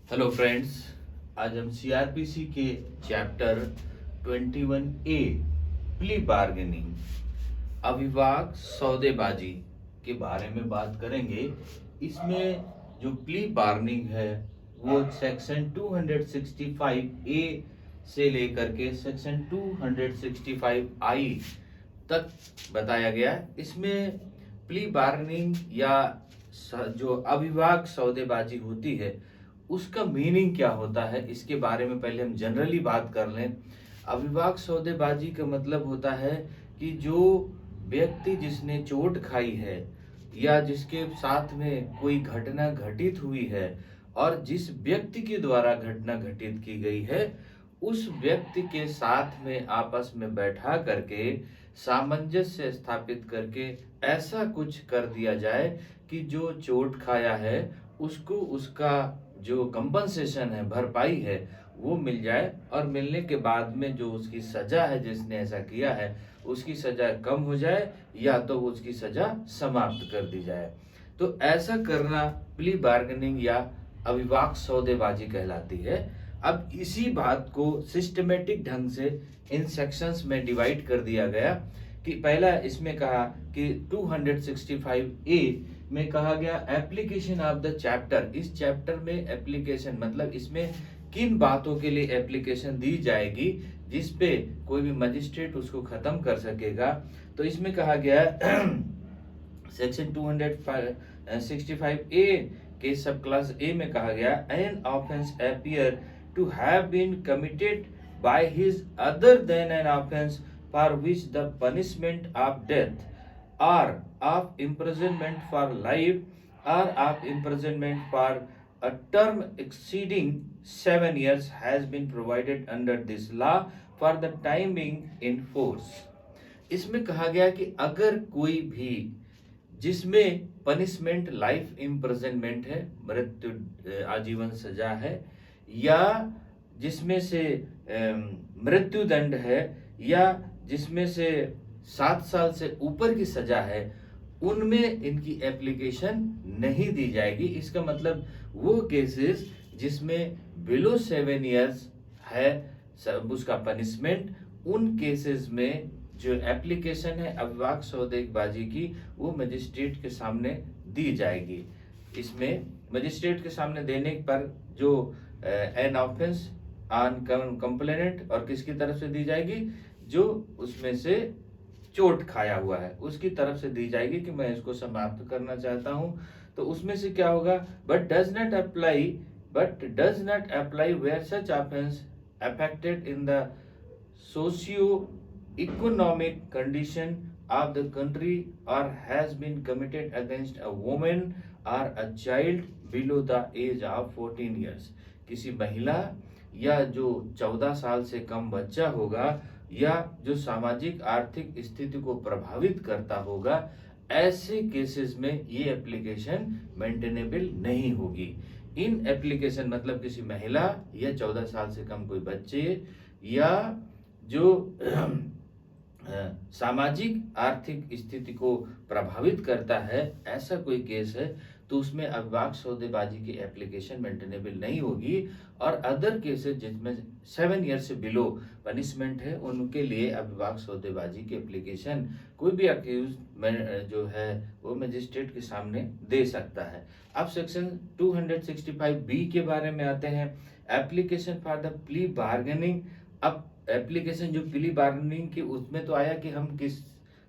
Hello friends. आज हम CrPC के चैप्टर 21A प्ली बार्गेनिंग अविवाद सौदेबाजी के बारे में बात करेंगे। इसमें जो प्ली बार्गेनिंग है वो सेक्शन 265A से लेकर के सेक्शन 265I तक बताया गया है। इसमें प्ली बार्गेनिंग या जो अविवाद सौदेबाजी होती है उसका मीनिंग क्या होता है, इसके बारे में पहले हम जनरली बात कर लें। अविवाद सौदेबाजी का मतलब होता है कि जो व्यक्ति जिसने चोट खाई है या जिसके साथ में कोई घटना घटित हुई है और जिस व्यक्ति के द्वारा घटना घटित की गई है उस व्यक्ति के साथ में आपस में बैठा करके सामंजस्य स्थापित करके ऐसा कुछ कर दिया जाए कि जो चोट खाया है उसको उसका जो कंपनसेशन है, भरपाई है, वो मिल जाए और मिलने के बाद में जो उसकी सजा है, जिसने ऐसा किया है उसकी सजा कम हो जाए या तो उसकी सजा समाप्त कर दी जाए। तो ऐसा करना प्ली बार्गेनिंग या अविवाद सौदेबाजी कहलाती है। अब इसी बात को सिस्टमेटिक ढंग से इन सेक्शंस में डिवाइड कर दिया गया कि पहला इसमें कहा कि 265A में कहा गया एप्लीकेशन ऑफ द चैप्टर। इस चैप्टर में एप्लीकेशन मतलब इसमें किन बातों के लिए एप्लीकेशन दी जाएगी जिसपे कोई भी मजिस्ट्रेट उसको खत्म कर सकेगा। तो इसमें कहा गया सेक्शन 265A के सब क्लास ए में कहा गया an offence appear to have been committed by his other than an offence for which the punishment of death or of imprisonment for life or of imprisonment for a term exceeding 7 years has been provided under this law for the time being in force। इसमें कहा गया कि अगर कोई भी जिसमें punishment life imprisonment है, मृत्यु आजीवन सजा है, या जिसमें से मृत्यु दंड है, या जिसमें से 7 साल से ऊपर की सजा है, उनमें इनकी एप्लीकेशन नहीं दी जाएगी। इसका मतलब वो केसेस जिसमें बिलो 7 इयर्स है उसका पनिशमेंट, उन केसेस में जो एप्लीकेशन है अविवाद सौदेबाजी की वो मजिस्ट्रेट के सामने दी जाएगी। इसमें मजिस्ट्रेट के सामने देने पर जो एन ऑफेंस ऑन कंप्लेनेंट और किसकी तरफ से दी जाएगी, जो उसमें से चोट खाया हुआ है उसकी तरफ से दी जाएगी कि मैं इसको समाप्त करना चाहता हूं। तो उसमें से क्या होगा, but does not apply where such offence affected in the socio economic condition of the country और has been committed against a woman और a child below the age of 14 years. किसी महिला या जो 14 साल से कम बच्चा होगा या जो सामाजिक आर्थिक स्थिति को प्रभावित करता होगा, ऐसे केसेस में ये एप्लीकेशन मेंटेनेबल नहीं होगी। इन एप्लीकेशन मतलब किसी महिला या 14 साल से कम कोई बच्चे या जो सामाजिक आर्थिक स्थिति को प्रभावित करता है, ऐसा कोई केस है तो उसमें अविवाद सौदेबाजी की एप्लीकेशन मेंटेनेबल नहीं होगी। और अदर केसेस जिसमें 7 ईयर से बिलो पनिशमेंट है उनके लिए अविवाद सौदेबाजी की एप्लीकेशन कोई भी अक्यूज जो है वो मजिस्ट्रेट के सामने दे सकता है। अब सेक्शन 265B के बारे में आते हैं, application for the plea bargaining. अब एप्लीकेशन जो प्ली बार्गेनिंग की उसमें तो आया कि हम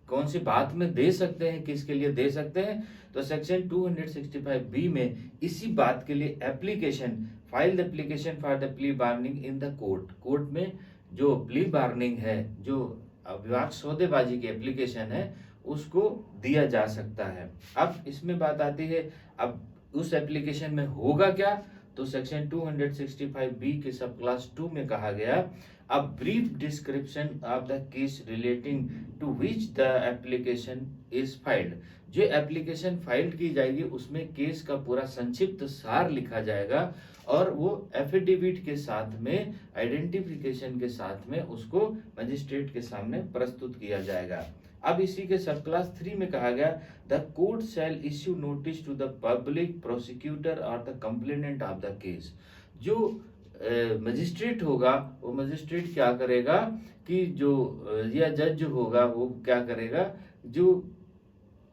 कौन सी बात में दे सकते हैं, किसके लिए दे सकते हैं। तो सेक्शन 265B में इसी बात के लिए application file the application for the plea bargaining in the court में जो प्ली बार्गेनिंग है, जो अविवाद सौदेबाजी की एप्लीकेशन है, उसको दिया जा सकता है। अब इसमें बात आती है, अब उस एप्लीकेशन में होगा क्या, तो सेक्शन 265B के सब क्लास 2 में कहा गया a brief description of the case relating to which the application is filed. जो एप्लीकेशन फाइल की जाएगी उसमें केस का पूरा संक्षिप्त सार लिखा जाएगा और वो एफिडेविट के साथ में, आइडेंटिफिकेशन के साथ में उसको मजिस्ट्रेट के सामने प्रस्तुत किया जाएगा। अब इसी के सब क्लास 3 में कहा गया the court shall issue notice to the public prosecutor और the complainant of the case. जो मजिस्ट्रेट होगा वो मजिस्ट्रेट क्या करेगा कि जो या जज जो होगा वो क्या करेगा, जो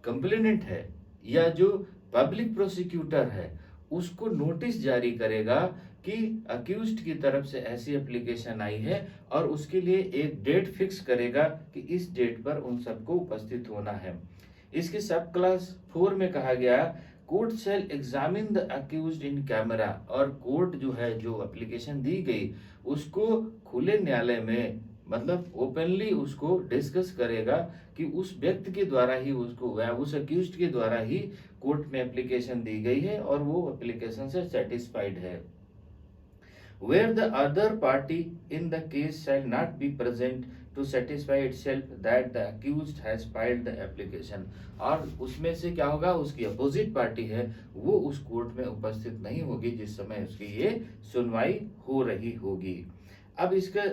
कंप्लेनेंट है या जो पब्लिक प्रोसिक्यूटर है उसको नोटिस जारी करेगा कि अक्यूज्ड की तरफ से ऐसी एप्लीकेशन आई है, और उसके लिए एक डेट फिक्स करेगा कि इस डेट पर उन सबको उपस्थित होना है। इसके सब क्लास 4 में कहा गया court shell examine the accused in camera, और कोर्ट जो है जो एप्लीकेशन दी गई उसको खुले न्यायालय में मतलब ओपनली उसको डिस्कस करेगा कि उस व्यक्ति के द्वारा ही उसको उस अक्यूज्ड के द्वारा ही कोर्ट में एप्लीकेशन दी गई है और वो एप्लीकेशन से सेटिस्फाइड है। Where the other party in the case shall not be present to satisfy itself that the accused has filed the application, और उसमें से क्या होगा, उसकी अपोजिट पार्टी है वो उस कोर्ट में उपस्थित नहीं होगी जिस समय उसकी ये सुनवाई हो रही होगी। अब इसका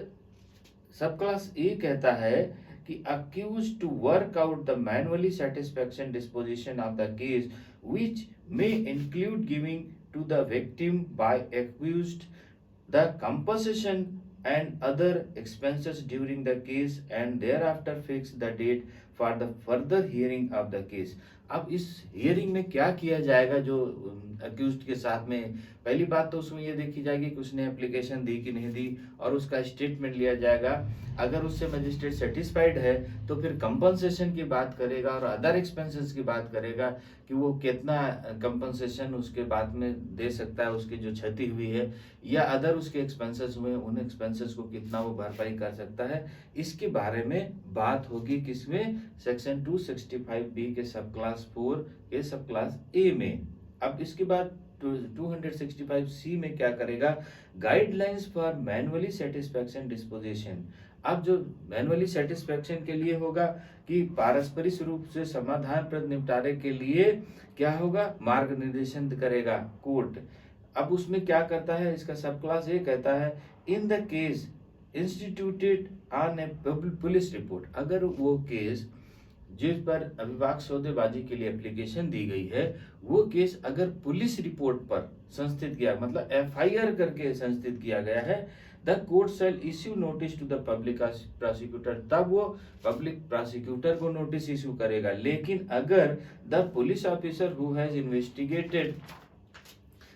सब क्लास ए कहता है कि accused to work out the manually satisfaction disposition of the case which may include giving to the victim by accused the compensation and other expenses during the case and thereafter fix the date for the further hearing of the case। अब इस hearing में क्या किया जाएगा जो accused के साथ में, पहली बात तो उसमें ये देखी जाएगी कि उसने एप्लीकेशन दी कि नहीं दी और उसका स्टेटमेंट लिया जाएगा। अगर उससे मजिस्ट्रेट सेटिस्फाइड है तो फिर कंपनसेशन की बात करेगा और अदर एक्सपेंसेस की बात करेगा कि वो कितना कंपनसेशन उसके बाद में दे सकता है, उसकी जो क्षति हुई है या अदर उसके एक्सपेंसेस हुए उन एक्सपेंसेस को कितना वो भरपाई कर सकता है। इसके बारे में बात होगी किसमें, सेक्शन 265B के सब क्लास 4 के सब क्लास ए में। अब इसके बाद 265C में क्या करेगा, guidelines for manually satisfaction disposition. अब जो मैनुअली सेटिस्फैक्शन के लिए होगा कि पारस्परिक रूप से समाधान प्रद निपटारे के लिए क्या होगा, मार्ग निर्देशन करेगा कोर्ट। अब उसमें क्या करता है, इसका सब क्लास ये कहता है इन the case instituted on A police report, अगर वो केस जिस पर अभिभाषक सौदेबाजी के लिए एप्लीकेशन दी गई है वो केस अगर पुलिस रिपोर्ट पर संस्थित किया मतलब FIR करके संस्थित किया गया है, the court shall issue notice to the public prosecutor, तब वो पब्लिक प्रोसिक्यूटर को नोटिस इश्यू करेगा। लेकिन अगर the police officer who has investigated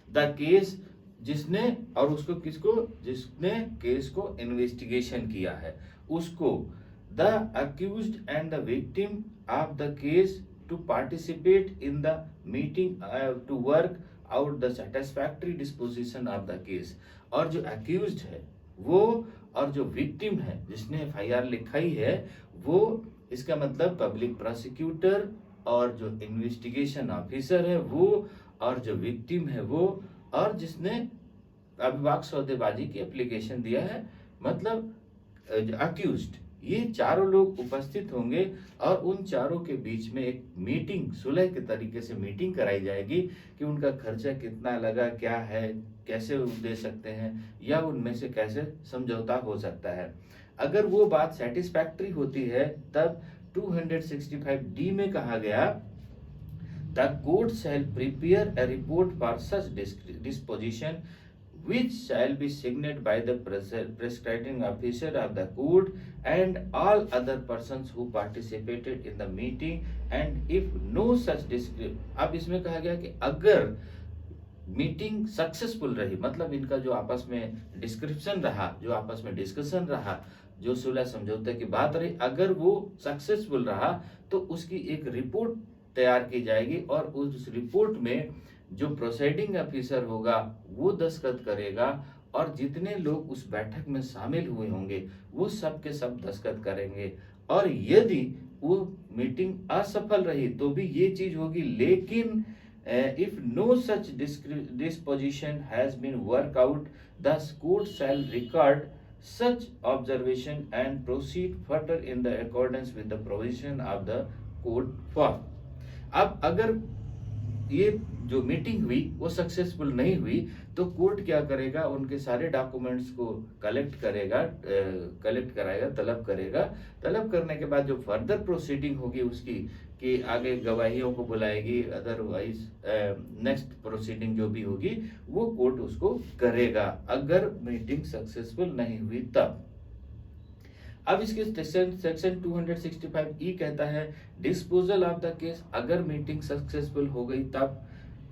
the case, जिसने और उसको किसको, जिसने केस को इन्वेस्टिगेशन किया है उसको, the accused and the victim of the case to participate in the meeting to work out the satisfactory disposition of the case, और जो accused है वो और जो victim है जिसने FIR लिखाई है वो, इसका मतलब पब्लिक प्रोसिक्यूटर और जो इन्वेस्टिगेशन ऑफिसर है वो और जो विक्टिम है वो और जिसने अभिभाषक सौदेबाजी की एप्लीकेशन दिया है मतलब अक्यूज्ड, ये चारों लोग उपस्थित होंगे और उन चारों के बीच में एक मीटिंग सुलह के तरीके से मीटिंग कराई जाएगी कि उनका खर्चा कितना लगा, क्या है, कैसे दे सकते हैं या उनमें से कैसे समझौता हो सकता है। अगर वो बात सेटिस्फैक्टरी होती है तब 265D में कहा गया the court shell prepare a report for such disposition which shall be signed by the prescribing officer of the court and all other persons who participated in the meeting, and if no such अब इसमें कहा गया कि अगर meeting successful रही मतलब इनका जो आपस में डिस्क्रिप्शन रहा, जो आपस में डिस्कशन रहा, जो सुलह समझौते की बात रही, अगर वो सक्सेसफुल रहा तो उसकी एक रिपोर्ट तैयार की जाएगी और उस रिपोर्ट में जो प्रोसाइडिंग ऑफिसर होगा वो दस्तखत करेगा और जितने लोग उस बैठक में शामिल हुए होंगे वो सब के सब दस्तखत करेंगे। और यदि वो मीटिंग असफल रही तो भी ये चीज होगी, लेकिन if no such disposition has been work out the court shall record such observation and proceed further in the accordance with the provision of the code for। अब अगर ये जो मीटिंग हुई वो सक्सेसफुल नहीं हुई, तो कोर्ट क्या करेगा, उनके सारे डॉक्यूमेंट्स को कलेक्ट कराएगा, तलब करेगा। तलब करने के बाद जो फर्दर प्रोसीडिंग होगी उसकी, कि आगे गवाहियों को बुलाएगी, अदरवाइज नेक्स्ट प्रोसीडिंग जो भी होगी वो कोर्ट उसको करेगा, अगर मीटिंग सक्सेसफुल नहीं हुई तब। अब इसके सेक्शन 265 कहता है डिस्पोजल ऑफ द केस, अगर मीटिंग सक्सेसफुल हो गई तब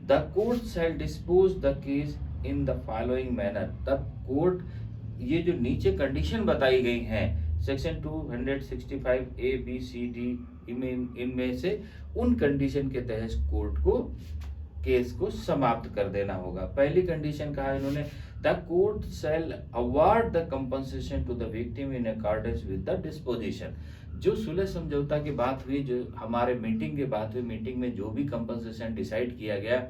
the court shall dispose the case in the following manner, तब कोर्ट ये जो नीचे कंडीशन बताई गई हैं section 265 A B C D, इनमें से उन कंडीशन के तहत कोर्ट को केस को समाप्त कर देना होगा। पहली कंडीशन कहा इन्होंने, the court shall award the compensation to the victim in accordance with the disposition. जो सुलह समझौता की बात हुई, जो हमारे मीटिंग की बात हुई, मीटिंग में जो भी कंपनसेशन डिसाइड किया गया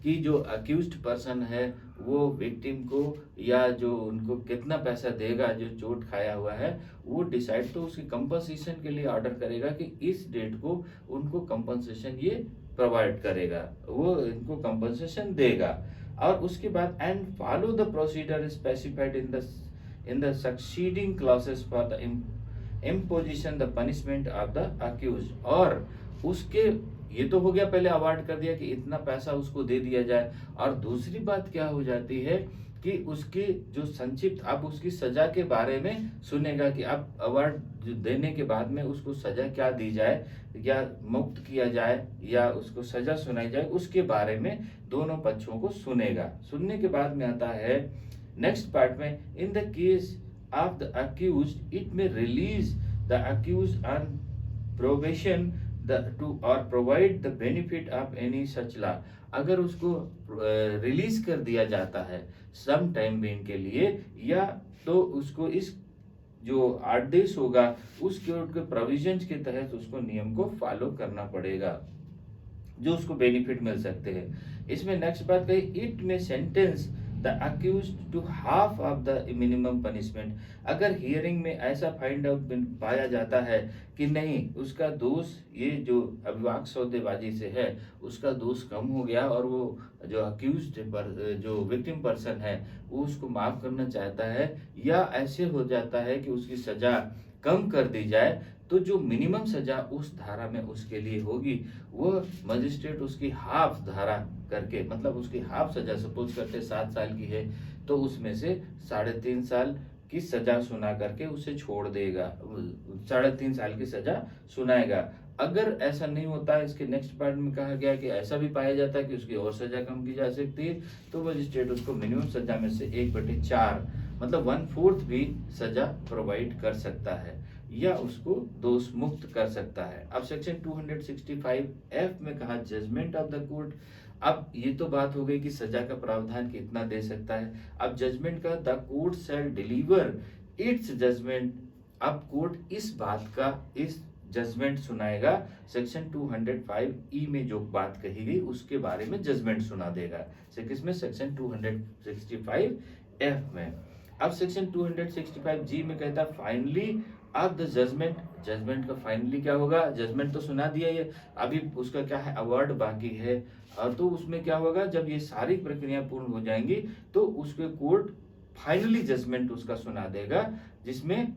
कि जो अक्यूज्ड पर्सन है वो विक्टिम को या जो उनको कितना पैसा देगा जो चोट खाया हुआ है, वो डिसाइड तो उसकी कंपनसेशन के लिए ऑर्डर करेगा कि इस डेट को उनको कंपनसेशन ये प्रोवाइड करेगा, वो इनको कंपनसेशन देगा। और उसके बाद and follow the procedure specified in the succeeding clauses for the imposition the punishment of the accuse. और उसके ये तो हो गया, पहले अवार्ड कर दिया कि इतना पैसा उसको दे दिया जाए, और दूसरी बात क्या हो जाती है कि उसकी जो संक्षिप्त, अब उसकी सजा के बारे में सुनेगा कि अब अवार्ड देने के बाद में उसको सजा क्या दी जाए, या मुक्त किया जाए या उसको सजा सुनाई जाए, उसके बारे में दोनों पक्षों को सुनेगा। सुनने के बाद में आता है नेक्स्ट पार्ट में, in the case of the accused it में release the accused on probation to और provide the benefit of any such law. अगर उसको रिलीज कर दिया जाता है सम टाइम बीइंग के लिए, या तो उसको इस जो आदेश होगा उसके प्रोविजंस के तहत उसको नियम को फॉलो करना पड़ेगा, जो उसको बेनिफिट मिल सकते हैं। इसमें नेक्स्ट बात कही, इट में sentence the accused to half of the minimum punishment. अगर हियरिंग में ऐसा फाइंड आउट पाया जाता है कि नहीं, उसका दोष ये जो अभिभावक सौदेबाजी से है उसका दोष कम हो गया और वो जो अक्यूज्ड जो विक्टिम पर्सन है वो उसको माफ करना चाहता है, या ऐसे हो जाता है कि उसकी सजा कम कर दी जाए, तो जो मिनिमम सजा उस धारा में उसके लिए होगी वो मजिस्ट्रेट उसकी हाफ धारा करके, मतलब उसकी हाफ सजा, सपोज करते 7 साल की है तो उसमें से 3.5 साल की सजा सुना करके उसे छोड़ देगा, 3.5 साल की सजा सुनाएगा। अगर ऐसा नहीं होता है, इसके नेक्स्ट पार्ट में कहा गया कि ऐसा भी पाया जाता है कि उसकी और सजा कम की जा सकती है, तो मजिस्ट्रेट उसको मिनिमम सजा में से 1/4 मतलब 1/4 भी सजा प्रोवाइड कर सकता है या उसको दोष मुक्त कर सकता है। अब सेक्शन 265F में कहा जजमेंट ऑफ द कोर्ट। अब ये तो बात हो गई कि सजा का प्रावधान कितना दे सकता है। अब जजमेंट का, the court shall deliver its judgment. अब कोर्ट इस बात का इस जजमेंट सुनाएगा, सेक्शन 205E में जो बात कही गई उसके बारे में जजमेंट सुना देगा। किसमें? सेक्शन 265F में। अब सेक्शन 265G में कहता है फाइनली अब द जजमेंट। जजमेंट का फाइनली क्या होगा? जजमेंट तो सुना दिया, ये अभी उसका क्या है, अवार्ड बाकी है। और तो उसमें क्या होगा, जब ये सारी प्रक्रिया पूर्ण हो जाएंगी तो उसके कोर्ट फाइनली जजमेंट उसका सुना देगा, जिसमें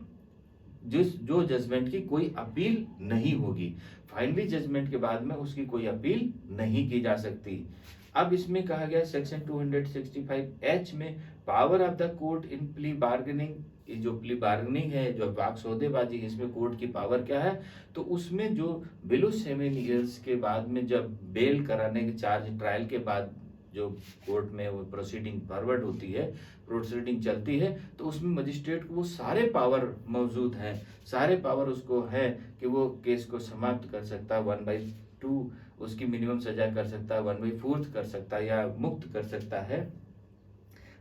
जो जजमेंट की कोई अपील नहीं होगी। फाइनली जजमेंट के बाद में उसकी कोई अपील नहीं की जा सकती। अब इसमें कहा गया सेक्शन 265H में power of the court in plea bargaining. ये जो प्ली बार्गेनिंग है, जो वाक सौदेबाजी है, इसमें कोर्ट की पावर क्या है, तो उसमें जो बिलो 7 ईयर्स के बाद में जब बेल कराने के चार्ज ट्रायल के बाद जो कोर्ट में वो प्रोसीडिंग फॉरवर्ड होती है, प्रोसीडिंग चलती है, तो उसमें मजिस्ट्रेट को वो सारे पावर मौजूद हैं, सारे पावर उसको है कि वो केस को समाप्त कर सकता है, 1/2 उसकी मिनिमम सजा कर सकता है, 1/4 कर सकता है या मुक्त कर सकता है।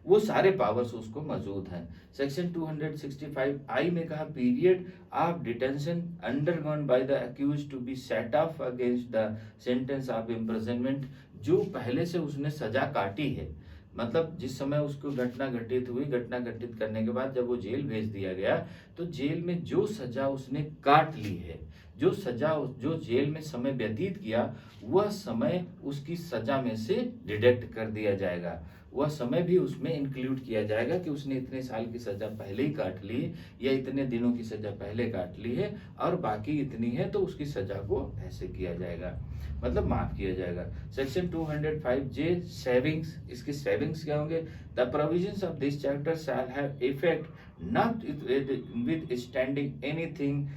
वो सारे पावर्स उसको मौजूद हैं। सेक्शन 265I में कहा period of detention undergone by the accused to be set off against the sentence of imprisonment. जो पहले से उसने सजा काटी है, मतलब जिस समय उसको घटना घटित हुई, घटना घटित करने के बाद जब वो जेल भेज दिया गया, तो जेल में जो सजा उसने काट ली है, जो सजा जो जेल में समय व्यतीत किया, वह समय उसकी सजा में से डिडक्ट कर दिया जाएगा। वह समय भी उसमें इंक्लूड किया जाएगा कि उसने इतने साल की सजा पहले ही काट ली या इतने दिनों की सजा पहले काट ली है और बाकी इतनी है, तो उसकी सजा को ऐसे किया जाएगा, मतलब माफ किया जाएगा। सेक्शन 205J सेविंग्स, इसके सेविंग्स क्या होंगे? The provisions of this chapter shall have effect not with standing anything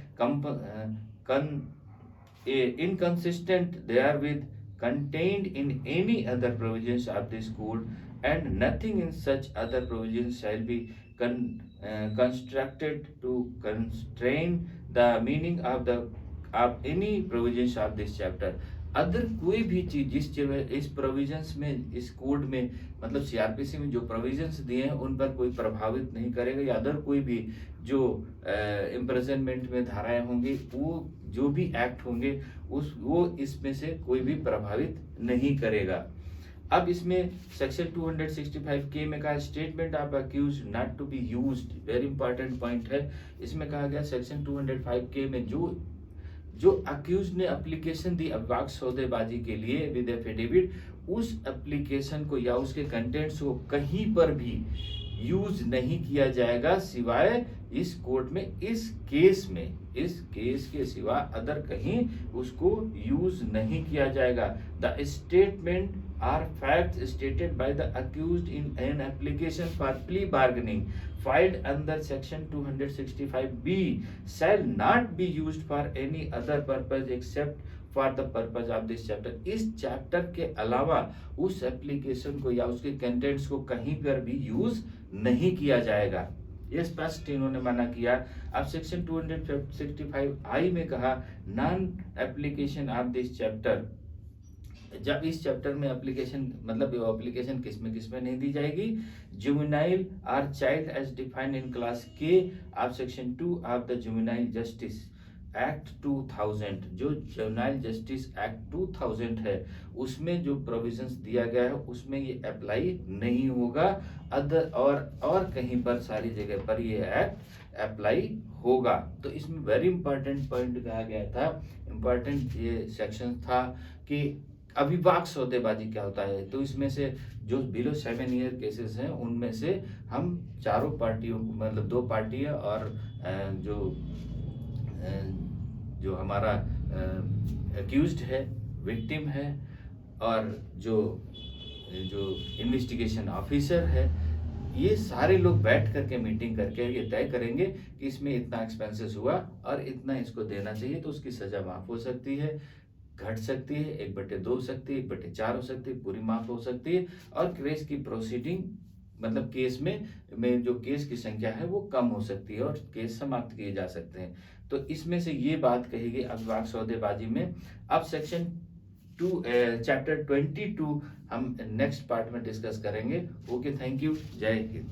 inconsistent therewith contained in any other provisions of this code, and nothing in such other provisions shall be constructed to constrain the meaning of any provisions of this chapter। Other कोई भी चीज जिस इस provisions में, इस code में, मतलब CrPC में जो प्रोविजंस दिए हैं उन पर कोई प्रभावित नहीं करेगा, या अदर कोई भी जो इम्प्रिजनमेंट में धाराएं होंगी, वो जो भी एक्ट होंगे वो इसमें से कोई भी प्रभावित नहीं करेगा। अब इसमें सेक्शन 265K में कहा statement of accuse not to be used, very important point है। इसमें कहा गया सेक्शन 205K में जो अक्यूज ने एप्लीकेशन दी अविभाज्य सौदेबाजी के लिए विद एफिडेविट, उस एप्लीकेशन को या उसके कंटेंट्स को कहीं पर भी यूज नहीं किया जाएगा सिवाय इस कोर्ट में, इस केस के सिवा अदर कहीं उसको यूज नहीं किया जाएगा। The statement or fact stated by the accused in an application for plea bargaining filed under section 265B shall not be used for any other purpose except for the purpose of this chapter। इस chapter के अलावा उस application को या उसके contents को कहीं पर भी यूज नहीं किया जाएगा, ये स्पष्ट इन्होंने मना किया। अब सेक्शन 265I में कहा non application of this chapter, जब इस चैप्टर में एप्लीकेशन, मतलब एप्लीकेशन किसमें नहीं दी जाएगी, जुवेनाइल और child as defined in class K of section 2 of the juvenile justice act 2000, जो जुवेनाइल जस्टिस एक्ट 2000 है उसमें जो प्रोविजंस दिया गया है उसमें ये अप्लाई नहीं होगा, अदर और कहीं पर सारी जगह पर ये एक्ट अप्लाई होगा। तो इसमें वेरी इंपॉर्टेंट पॉइंट कहा गया था, इंपॉर्टेंट ये सेक्शन था कि अविभाज्य सौदेबाजी क्या होता है। तो इसमें से जो बिलो 7 ईयर केसेस हैं उनमें से हम चारों पार्टियों, मतलब 2 पार्टियां और जो हमारा अक्यूज्ड है, विक्टिम है, और जो इन्वेस्टिगेशन ऑफिसर है, ये सारे लोग बैठ करके मीटिंग करके ये तय करेंगे कि इसमें इतना एक्सपेंसेस हुआ और इतना इसको देना चाहिए, तो उसकी सजा माफ हो सकती है, घट सकती है, 1/2 हो सकती है, 1/4 हो सकती है, पूरी माफ हो सकती है, और केस की प्रोसीडिंग, मतलब केस में जो केस की संख्या है वो कम हो सकती है और केस समाप्त किए जा सकते हैं। तो इसमें से ये बात कही गई अविभाज्य सौदेबाजी में। अब सेक्शन 2 चैप्टर 22 हम नेक्स्ट पार्ट में डिस्कस करेंगे। ओके, थैंक यू, जय हिंद।